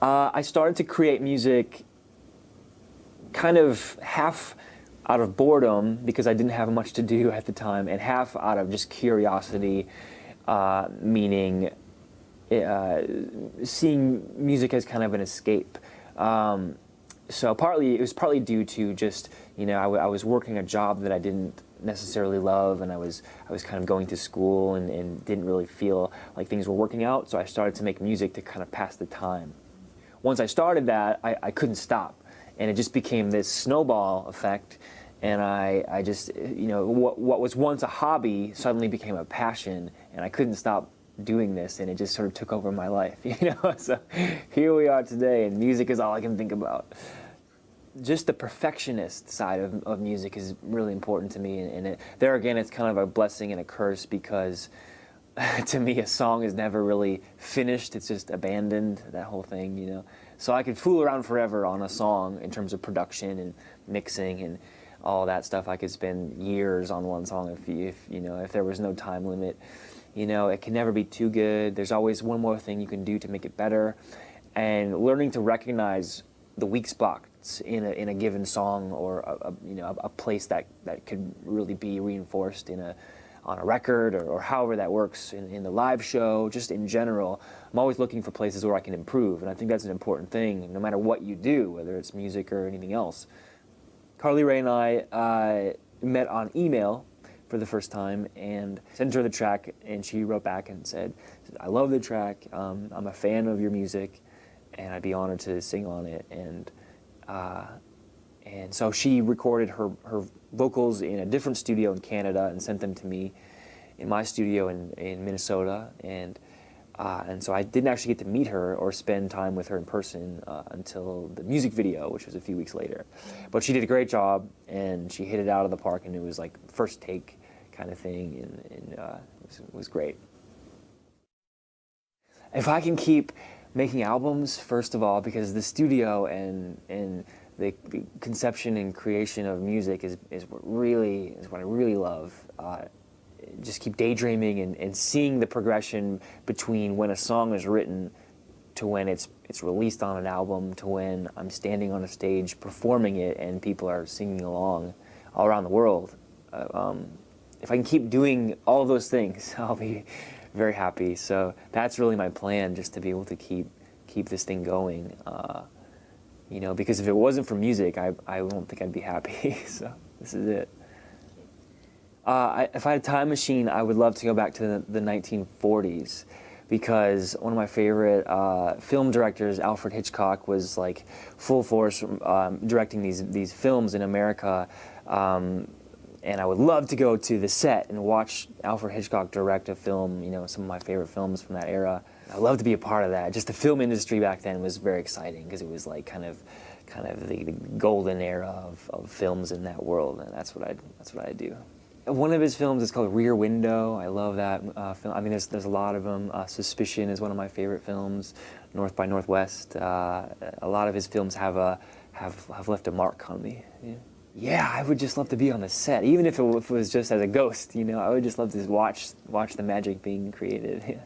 I started to create music kind of half out of boredom because I didn't have much to do at the time, and half out of just curiosity, meaning seeing music as kind of an escape. So it was partly due to just, I was working a job that I didn't necessarily love, and I was kind of going to school and didn't really feel like things were working out, so I started to make music to kind of pass the time. Once I started that, I couldn't stop, and it just became this snowball effect, and I just, what was once a hobby suddenly became a passion, and I couldn't stop doing this, and it just sort of took over my life, So here we are today, and music is all I can think about. Just the perfectionist side of music is really important to me, and there again, it's kind of a blessing and a curse because to me, a song is never really finished, it's just abandoned, that whole thing, So I could fool around forever on a song in terms of production and mixing and all that stuff. I could spend years on one song if there was no time limit. It can never be too good. There's always one more thing you can do to make it better. And learning to recognize the weak spots in a given song, or a place that could really be reinforced on a record, or however that works in the live show, just in general. I'm always looking for places where I can improve, and I think that's an important thing no matter what you do, whether it's music or anything else. Carly Rae and I met on email for the first time and sent her the track, and she wrote back and said, I love the track, I'm a fan of your music, and I'd be honored to sing on it. And so she recorded her vocals in a different studio in Canada and sent them to me in my studio in Minnesota. And so I didn't actually get to meet her or spend time with her in person until the music video, which was a few weeks later. But she did a great job, and she hit it out of the park, and it was like first take kind of thing, and it was great. If I can keep making albums, first of all, because the studio and the conception and creation of music is what I really love. Just keep daydreaming and seeing the progression between when a song is written to when it's released on an album to when I'm standing on a stage performing it and people are singing along all around the world. If I can keep doing all of those things, I'll be very happy. So that's really my plan, just to be able to keep this thing going. Because if it wasn't for music, I don't think I'd be happy. So this is it. If I had a time machine, I would love to go back to the 1940s, because one of my favorite film directors, Alfred Hitchcock, was like full force directing these films in America. And I would love to go to the set and watch Alfred Hitchcock direct a film, some of my favorite films from that era. I'd love to be a part of that. Just the film industry back then was very exciting, because it was like kind of the golden era of films in that world, and that's what I do. One of his films is called Rear Window. I love that film. I mean, there's a lot of them. Suspicion is one of my favorite films. North by Northwest. A lot of his films have left a mark on me. Yeah, I would just love to be on the set, even if it was just as a ghost. I would just love to watch the magic being created. Yeah.